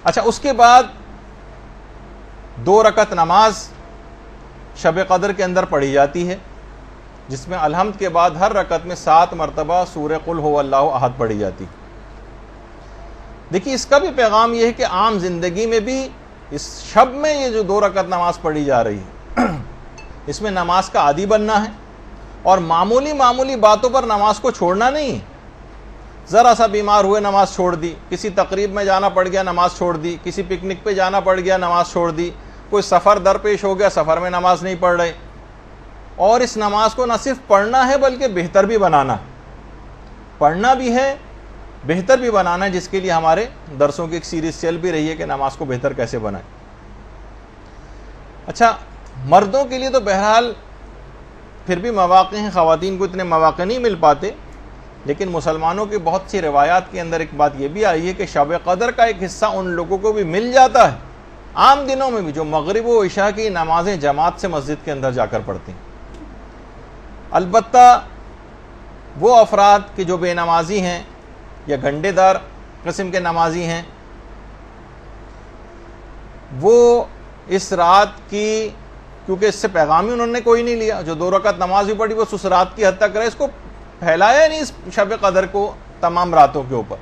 اچھا، اس کے بعد 2 رکعت نماز شب قدر کے اندر پڑھی جاتی ہے، جس میں الحمد کے بعد ہر رکعت میں 7 مرتبہ سورہ قل هو اللہ احد پڑھی جاتی۔ دیکھیے، اس کا بھی پیغام یہ ہے کہ عام زندگی میں بھی اس شب میں یہ جو 2 رکعت نماز پڑھی جا رہی ہے، اس میں نماز کا عادی بننا ہے، اور معمولی باتوں پر نماز کو چھوڑنا نہیں ہے۔ ذرا سا بیمار ہوئے نماز چھوڑ دی، کسی تقریب میں جانا پڑ گیا نماز چھوڑ دی، کسی پکنک پہ جانا پڑ گیا نماز چھوڑ دی، کوئی سفر درپیش ہو گیا سفر میں نماز نہیں پڑھ رہے، اور اس نماز کو نہ صرف پڑھنا ہے بلکہ بہتر بھی بنانا ہے۔ پڑھنا بھی ہے، بہتر بھی بنانا ہے، جس کے لیے ہمارے درسوں کی ایک سیریز چل بھی رہی ہے کہ نماز کو بہتر کیسے بنائیں۔ اچھا، مردوں کے لیے تو بہرحال پھر بھی مواقع ہیں، خواتین کو اتنے مواقع نہیں مل پاتے، لیکن مسلمانوں کی بہت سی روایات کے اندر ایک بات یہ بھی آئی ہے کہ شب قدر کا ایک حصہ ان لوگوں کو بھی مل جاتا ہے عام دنوں میں بھی، جو مغرب و عشاء کی نمازیں جماعت سے مسجد کے اندر جا کر پڑھتے ہیں۔ البتہ وہ افراد کہ جو بے نمازی ہیں یا گھنٹے دار قسم کے نمازی ہیں، وہ اس رات کی، کیونکہ اس سے پیغام ہی انہوں نے کوئی نہیں لیا، جو 2 رکعت نماز بھی پڑھی بس اس رات کی حد تک رہے، اس کو پھیلایا نہیں اس شب قدر کو تمام راتوں کے اوپر۔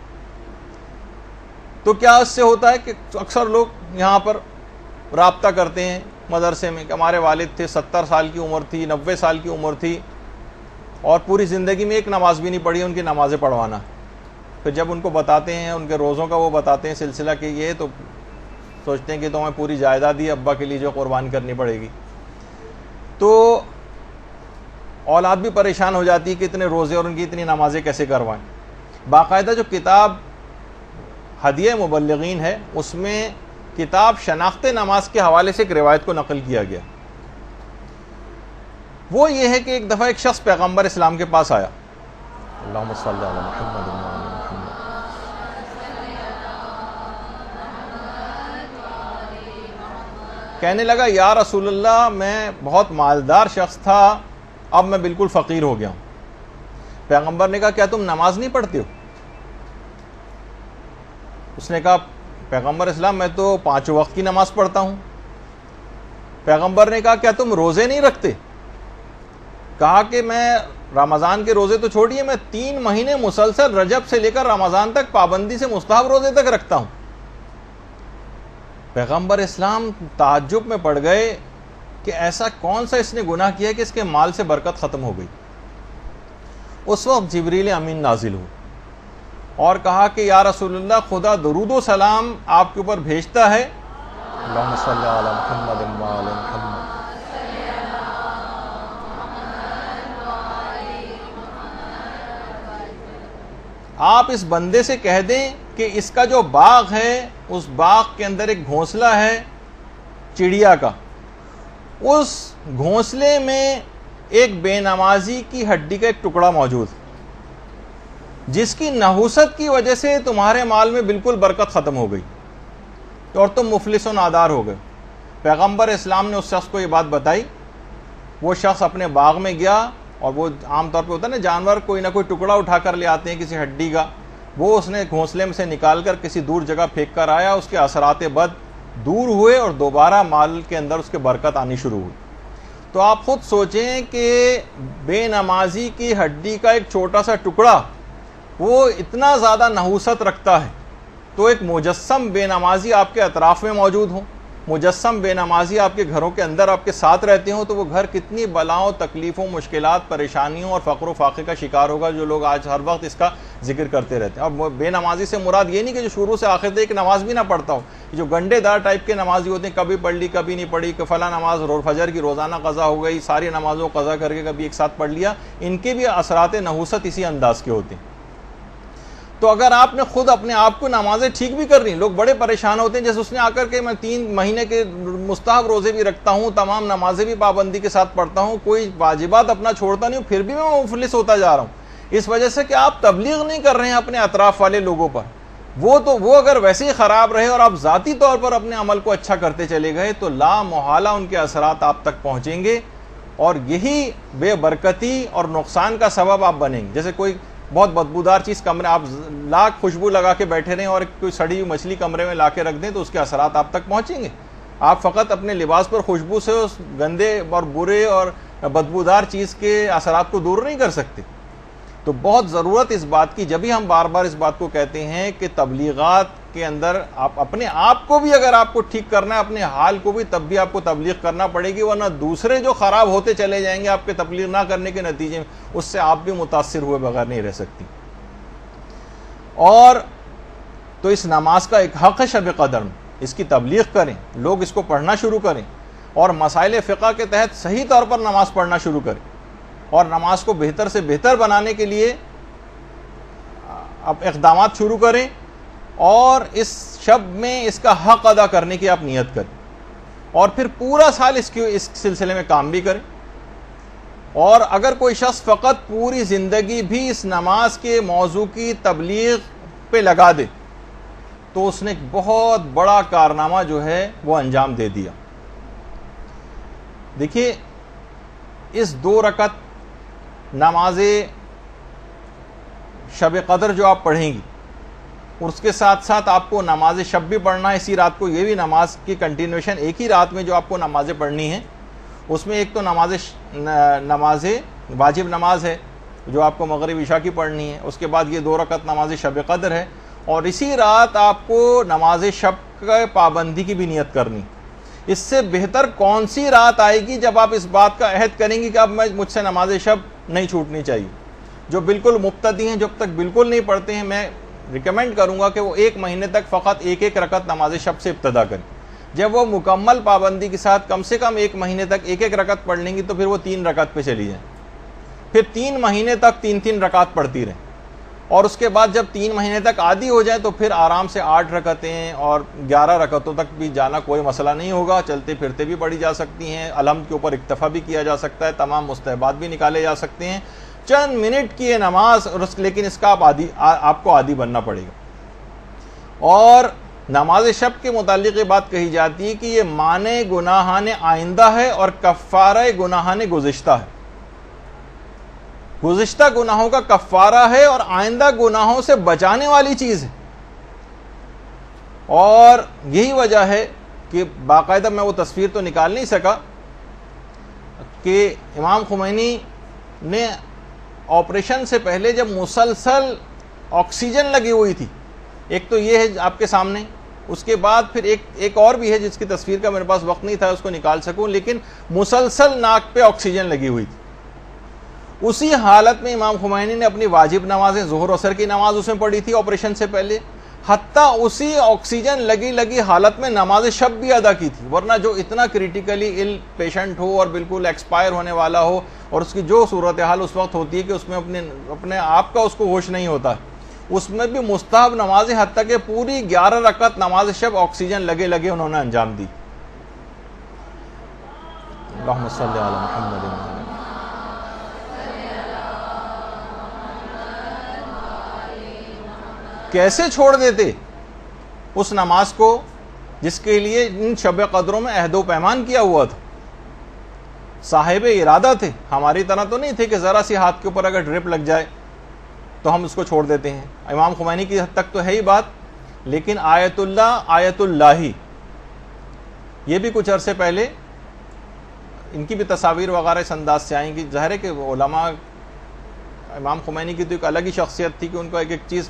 تو کیا اس سے ہوتا ہے کہ اکثر لوگ یہاں پر رابطہ کرتے ہیں مدرسے میں کہ ہمارے والد تھے، 70 سال کی عمر تھی، 90 سال کی عمر تھی، اور پوری زندگی میں ایک نماز بھی نہیں پڑھی، ان کی نمازیں پڑھوانا۔ پھر جب ان کو بتاتے ہیں، ان کے روزوں کا وہ بتاتے ہیں سلسلہ کہ یہ، تو سوچتے ہیں کہ تو ہمیں پوری جائیداد ہی ابا کے لیے جو قربان کرنی پڑے گی۔ تو اولاد بھی پریشان ہو جاتی ہے کہ اتنے روزے اور ان کی اتنی نمازیں کیسے کروائیں۔ باقاعدہ جو کتاب ہدیہ مبلغین ہے، اس میں کتاب شناخت نماز کے حوالے سے ایک روایت کو نقل کیا گیا۔ وہ یہ ہے کہ ایک دفعہ ایک شخص پیغمبر اسلام کے پاس آیا، اللہم صلی علی محمد و علی محمد، کہنے لگا یا رسول اللہ، میں بہت مالدار شخص تھا، اب میں بالکل فقیر ہو گیا ہوں۔ پیغمبر نے کہا کیا تم نماز نہیں پڑھتے ہو؟ اس نے کہا پیغمبر اسلام میں تو 5 وقت کی نماز پڑھتا ہوں۔ پیغمبر نے کہا کیا تم روزے نہیں رکھتے؟ کہا کہ میں رمضان کے روزے تو چھوڑیے، میں 3 مہینے مسلسل رجب سے لے کر رمضان تک پابندی سے مستحب روزے تک رکھتا ہوں۔ پیغمبر اسلام تعجب میں پڑ گئے کہ ایسا کون سا اس نے گناہ کیا کہ اس کے مال سے برکت ختم ہو گئی۔ اس وقت جبریل امین نازل ہوئے اور کہا کہ یا رسول اللہ، خدا درود و سلام آپ کے اوپر بھیجتا ہے، اللہم صلی علی محمد و علی محمد، آپ اس بندے سے کہہ دیں کہ اس کا جو باغ ہے، اس باغ کے اندر ایک گھونسلہ ہے چڑیا کا، اس گھونسلے میں ایک بے نمازی کی ہڈی کا ایک ٹکڑا موجود ہے، جس کی نحوست کی وجہ سے تمہارے مال میں بالکل برکت ختم ہو گئی اور تم مفلس و نادار ہو گئے۔ پیغمبر اسلام نے اس شخص کو یہ بات بتائی۔ وہ شخص اپنے باغ میں گیا، اور وہ عام طور پہ ہوتا ہے نا، جانور کوئی نہ کوئی ٹکڑا اٹھا کر لے آتے ہیں کسی ہڈی کا، وہ اس نے گھونسلے میں سے نکال کر کسی دور جگہ پھینک کر آیا، اس کے اثرات بد دور ہوئے اور دوبارہ مال کے اندر اس کے برکت آنی شروع ہوئی۔ تو آپ خود سوچیں کہ بے نمازی کی ہڈی کا ایک چھوٹا سا ٹکڑا وہ اتنا زیادہ نحوست رکھتا ہے، تو ایک مجسم بے نمازی آپ کے اطراف میں موجود ہوں، مجسم بے نمازی آپ کے گھروں کے اندر آپ کے ساتھ رہتے ہوں، تو وہ گھر کتنی بلاؤں، تکلیفوں، مشکلات، پریشانیوں اور فقر و فاقے کا شکار ہوگا، جو لوگ آج ہر وقت اس کا ذکر کرتے رہتے ہیں۔ اور بے نمازی سے مراد یہ نہیں کہ جو شروع سے آخر تک ایک نماز بھی نہ پڑھتا ہو، جو گنڈے دار ٹائپ کے نمازی ہوتے ہیں، کبھی پڑھ لی کبھی نہیں پڑھی، کہ فلاں نماز فجر کی روزانہ قضا ہو گئی، ساری نمازوں قضا کر کے کبھی ایک ساتھ پڑھ لیا، ان کے بھی اثرات نحوست اسی انداز کے ہوتے ہیں۔ تو اگر آپ نے خود اپنے آپ کو نمازیں ٹھیک بھی کر رہی ہیں، لوگ بڑے پریشان ہوتے ہیں، جیسے اس نے آ کر کے میں 3 مہینے کے مستحب روزے بھی رکھتا ہوں، تمام نمازیں بھی پابندی کے ساتھ پڑھتا ہوں، کوئی واجبات اپنا چھوڑتا نہیں ہوں، پھر بھی میں مفلس ہوتا جا رہا ہوں، اس وجہ سے کہ آپ تبلیغ نہیں کر رہے ہیں اپنے اطراف والے لوگوں پر۔ وہ اگر ویسے ہی خراب رہے اور آپ ذاتی طور پر اپنے عمل کو اچھا کرتے چلے گئے، تو لا محالہ ان کے اثرات آپ تک پہنچیں گے، اور یہی بے برکتی اور نقصان کا سبب آپ بنیں گے۔ جیسے کوئی بہت بدبودار چیز کمرے، آپ لاکھ خوشبو لگا کے بیٹھے رہیں اور کوئی سڑی ہوئی مچھلی کمرے میں لا کے رکھ دیں تو اس کے اثرات آپ تک پہنچیں گے؟ آپ فقط اپنے لباس پر خوشبو سے اس گندے اور برے اور بدبودار چیز کے اثرات کو دور نہیں کر سکتے۔ تو بہت ضرورت اس بات کی، جب ہی ہم بار بار اس بات کو کہتے ہیں کہ تبلیغات کے اندر آپ اپنے آپ کو بھی، اگر آپ کو ٹھیک کرنا ہے اپنے حال کو بھی، تب بھی آپ کو تبلیغ کرنا پڑے گی، ورنہ دوسرے جو خراب ہوتے چلے جائیں گے آپ کے تبلیغ نہ کرنے کے نتیجے میں، اس سے آپ بھی متاثر ہوئے بغیر نہیں رہ سکتی۔ اور تو اس نماز کا ایک حق ہے شب قدر میں، اس کی تبلیغ کریں، لوگ اس کو پڑھنا شروع کریں اور مسائل فقہ کے تحت صحیح طور پر نماز پڑھنا شروع کریں، اور نماز کو بہتر سے بہتر بنانے کے لیے اب اقدامات شروع کریں، اور اس شب میں اس کا حق ادا کرنے کی آپ نیت کریں، اور پھر پورا سال اس سلسلے میں کام بھی کریں۔ اور اگر کوئی شخص فقط پوری زندگی بھی اس نماز کے موضوع کی تبلیغ پہ لگا دے تو اس نے ایک بہت بڑا کارنامہ جو ہے وہ انجام دے دیا۔ دیکھیے، اس 2 رکعت نماز شب قدر جو آپ پڑھیں گی، اور اس کے ساتھ ساتھ آپ کو نماز شب بھی پڑھنا ہے اسی رات کو، یہ بھی نماز کی کنٹینیوشن ایک ہی رات میں جو آپ کو نمازیں پڑھنی ہیں، اس میں ایک تو نماز واجب نماز ہے جو آپ کو مغرب عشاء کی پڑھنی ہے، اس کے بعد یہ 2 رکعت نماز شب قدر ہے، اور اسی رات آپ کو نماز شب کے پابندی کی بھی نیت کرنی۔ اس سے بہتر کون سی رات آئے گی جب آپ اس بات کا عہد کریں گے کہ اب مجھ سے نماز شب نہیں چھوٹنی چاہیے؟ جو بالکل مبتدی ہیں، جب تک بالکل نہیں پڑھتے ہیں، میں ریکمینڈ کروں گا کہ وہ 1 مہینے تک فقط ایک رکعت نماز شب سے ابتدا کریں۔ جب وہ مکمل پابندی کے ساتھ کم سے کم 1 مہینے تک ایک رکعت پڑھ لیں گی تو پھر وہ 3 رکعت پہ چلی جائیں، پھر 3 مہینے تک 3 رکعت پڑھتی رہیں، اور اس کے بعد جب 3 مہینے تک عادی ہو جائے تو پھر آرام سے 8 رکعتیں اور 11 رکعتوں تک بھی جانا کوئی مسئلہ نہیں ہوگا، چلتے پھرتے بھی پڑھی جا سکتی ہیں، الحمد کے اوپر اکتفا بھی کیا جا سکتا ہے، تمام مستحبات بھی نکالے جا سکتے ہیں، چند منٹ کی یہ نماز، لیکن اس کا آپ کو عادی بننا پڑے گا۔ اور نماز شب کے متعلق یہ بات کہی جاتی ہے کہ یہ معنی گناہان آئندہ ہے اور کفارہ گناہان گزشتہ ہے، گزشتہ گناہوں کا کفارہ ہے اور آئندہ گناہوں سے بچانے والی چیز ہے۔ اور یہی وجہ ہے کہ باقاعدہ میں وہ تصویر تو نکال نہیں سکا کہ امام خمینی نے آپریشن سے پہلے جب مسلسل آکسیجن لگی ہوئی تھی، ایک تو یہ ہے آپ کے سامنے، اس کے بعد پھر ایک اور بھی ہے جس کی تصویر کا میرے پاس وقت نہیں تھا اس کو نکال سکوں، لیکن مسلسل ناک پہ آکسیجن لگی ہوئی تھی۔ اسی حالت میں امام خمینی نے اپنی واجب نمازیں، ظہر اثر کی نماز اس میں پڑھی تھی آپریشن سے پہلے، حتیٰ اسی آکسیجن لگی حالت میں نماز شب بھی ادا کی تھی، ورنہ جو اتنا کریٹیکلی ال پیشنٹ ہو اور بالکل ایکسپائر ہونے والا ہو، اور اس کی جو صورتحال اس وقت ہوتی ہے کہ اس میں اپنے آپ کا اس کو ہوش نہیں ہوتا، اس میں بھی مستحب نمازیں حتیٰ کہ پوری 11 رکعت نماز شب آکسیجن لگے انہوں نے انجام دی۔ اللہم صلی علی محمد۔ کیسے چھوڑ دیتے اس نماز کو جس کے لیے ان شب قدروں میں عہد و پیمان کیا ہوا تھا؟ صاحب ارادہ تھے، ہماری طرح تو نہیں تھے کہ ذرا سی ہاتھ کے اوپر اگر ڈرپ لگ جائے تو ہم اس کو چھوڑ دیتے ہیں۔ امام خمینی کی حد تک تو ہے ہی بات، لیکن آیت اللہ یہ بھی کچھ عرصے پہلے ان کی بھی تصاویر وغیرہ اس انداز سے آئیں گی۔ ظاہر ہے کہ علماء، امام خمینی کی تو ایک الگ ہی شخصیت تھی کہ ان کو ایک چیز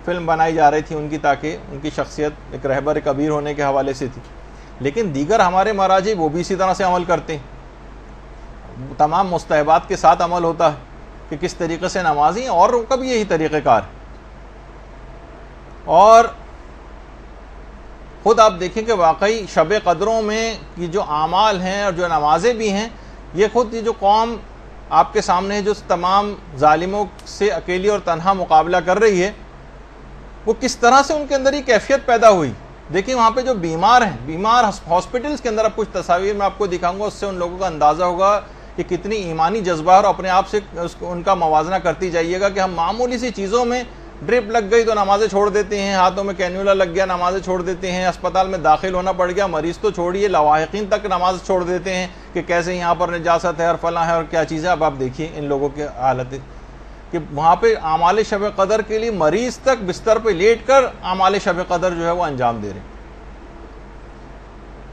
فلم بنائی جا رہی تھی ان کی، تاکہ ان کی شخصیت ایک رہبر کبیر ہونے کے حوالے سے تھی، لیکن دیگر ہمارے مراجع وہ بھی اسی طرح سے عمل کرتے ہیں، تمام مستحبات کے ساتھ عمل ہوتا ہے کہ کس طریقے سے نمازی، اور ان کا بھی یہی طریقہ کار ہے۔ اور خود آپ دیکھیں کہ واقعی شب قدروں میں یہ جو اعمال ہیں اور جو نمازیں بھی ہیں، یہ خود یہ جو قوم آپ کے سامنے ہے جو تمام ظالموں سے اکیلی اور تنہا مقابلہ کر رہی ہے، وہ کس طرح سے ان کے اندر یہ کیفیت پیدا ہوئی۔ دیکھیں وہاں پہ جو بیمار ہیں، بیمار ہاسپٹلس کے اندر، اب کچھ تصاویر میں آپ کو دکھاؤں گا، اس سے ان لوگوں کا اندازہ ہوگا کہ کتنی ایمانی جذبہ اور اپنے آپ سے ان کا موازنہ کرتی جائیے گا کہ ہم معمولی سی چیزوں میں ڈرپ لگ گئی تو نمازیں چھوڑ دیتے ہیں، ہاتھوں میں کینیولا لگ گیا نمازیں چھوڑ دیتے ہیں، اسپتال میں داخل ہونا پڑ گیا، مریض تو چھوڑیے لواحقین تک نماز چھوڑ دیتے ہیں کہ کیسے یہاں پر نجاست ہے اور فلاں ہے اور کیا چیز ہے۔ اب آپ دیکھیے ان لوگوں کی حالت، کہ وہاں پہ اعمال شب قدر کے لیے مریض تک بستر پہ لیٹ کر اعمال شب قدر جو ہے وہ انجام دے رہے ہیں.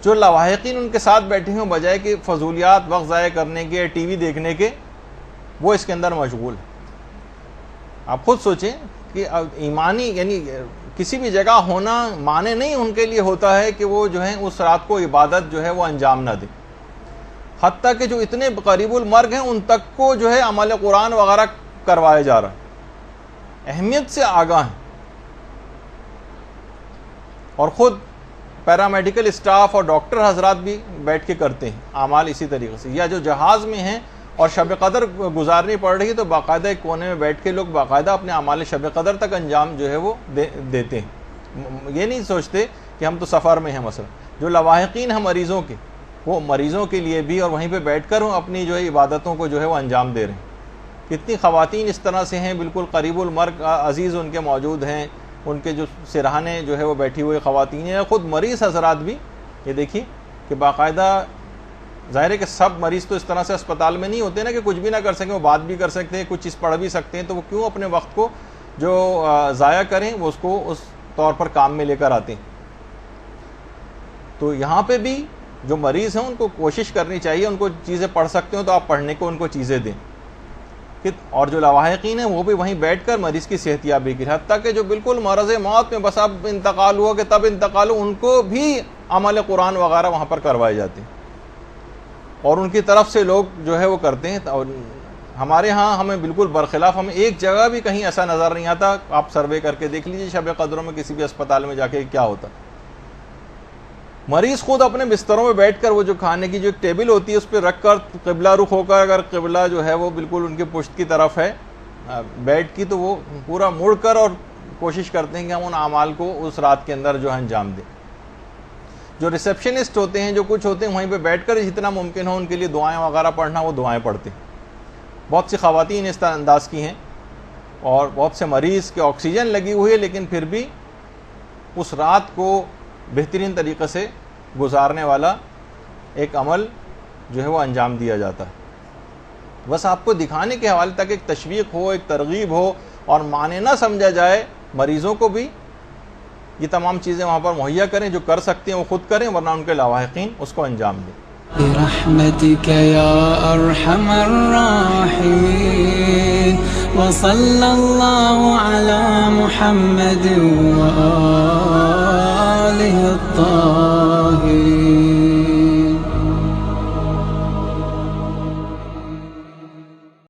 جو لواحقین ان کے ساتھ بیٹھے ہیں بجائے کہ فضولیات وقت ضائع کرنے کے ٹی وی دیکھنے کے وہ اس کے اندر مشغول ہیں. آپ خود سوچیں کہ ایمانی یعنی کسی بھی جگہ ہونا معنی نہیں ان کے لیے ہوتا ہے کہ وہ جو ہے اس رات کو عبادت جو ہے وہ انجام نہ دیں. حتیٰ کہ جو اتنے قریب المرگ ہیں ان تک کو جو ہے عمل قرآن وغیرہ کروایا جا رہا ہے، اہمیت سے آگاہ ہیں. اور خود پیرامیڈیکل اسٹاف اور ڈاکٹر حضرات بھی بیٹھ کے کرتے ہیں اعمال اسی طریقے سے. یا جو جہاز میں ہیں اور شب قدر گزارنی پڑ رہی ہے تو باقاعدہ ایک کونے میں بیٹھ کے لوگ باقاعدہ اپنے اعمال شب قدر تک انجام جو ہے وہ دیتے ہیں. یہ نہیں سوچتے کہ ہم تو سفر میں ہیں. مثلا جو لواحقین ہیں مریضوں کے، وہ مریضوں کے لیے بھی اور وہیں پہ بیٹھ کر اپنی جو ہے عبادتوں کو جو ہے وہ انجام دے رہے ہیں. کتنی خواتین اس طرح سے ہیں بالکل قریب المرگ عزیز ان کے موجود ہیں، ان کے جو سرہانے جو ہے وہ بیٹھی ہوئی خواتین ہیں. خود مریض حضرات بھی یہ دیکھیے کہ باقاعدہ، ظاہر ہے کہ سب مریض تو اس طرح سے اسپتال میں نہیں ہوتے نا کہ کچھ بھی نہ کر سکیں، وہ بات بھی کر سکتے ہیں، کچھ چیز پڑھ بھی سکتے ہیں، تو وہ کیوں اپنے وقت کو جو ضائع کریں، وہ اس کو اس طور پر کام میں لے کر آتے ہیں. تو یہاں پہ بھی جو مریض ہیں ان کو کوشش کرنی چاہیے، ان کو چیزیں پڑھ سکتے ہو تو آپ پڑھنے کو ان کو چیزیں دیں. اور جو لواحقین ہیں وہ بھی وہیں بیٹھ کر مریض کی صحت یابی کی، حتیٰ کہ جو بالکل مرض موت میں بس اب انتقال ہوا کہ تب انتقال ہو، ان کو بھی عمل قرآن وغیرہ وہاں پر کروائے جاتے ہیں اور ان کی طرف سے لوگ جو ہے وہ کرتے ہیں. اور ہمارے ہاں ہمیں بالکل برخلاف، ہمیں ایک جگہ بھی کہیں ایسا نظر نہیں آتا. آپ سروے کر کے دیکھ لیجیے شب قدروں میں کسی بھی اسپتال میں جا کے کیا ہوتا. مریض خود اپنے بستروں میں بیٹھ کر وہ جو کھانے کی جو ایک ٹیبل ہوتی ہے اس پہ رکھ کر قبلہ رخ ہو کر، اگر قبلہ جو ہے وہ بالکل ان کے پشت کی طرف ہے بیڈ کی، تو وہ پورا مڑ کر اور کوشش کرتے ہیں کہ ہم ان اعمال کو اس رات کے اندر جو ہے انجام دیں. جو ریسیپشنسٹ ہوتے ہیں، جو کچھ ہوتے ہیں، وہیں پہ بیٹھ کر جتنا ممکن ہو ان کے لیے دعائیں وغیرہ پڑھنا، وہ دعائیں پڑھتے ہیں. بہت سی خواتین اس طرح انداز کی ہیں اور بہت سے مریض کے آکسیجن لگی ہوئی ہے، لیکن پھر بھی اس رات کو بہترین طریقے سے گزارنے والا ایک عمل جو ہے وہ انجام دیا جاتا ہے. بس آپ کو دکھانے کے حوالے تک ایک تشویق ہو، ایک ترغیب ہو اور معنی نہ سمجھا جائے. مریضوں کو بھی یہ تمام چیزیں وہاں پر مہیا کریں، جو کر سکتے ہیں وہ خود کریں، ورنہ ان کے لواحقین اس کو انجام دیں. برحمتك يا أرحم الراحمين وصلى الله على محمد وآله الطاهرين.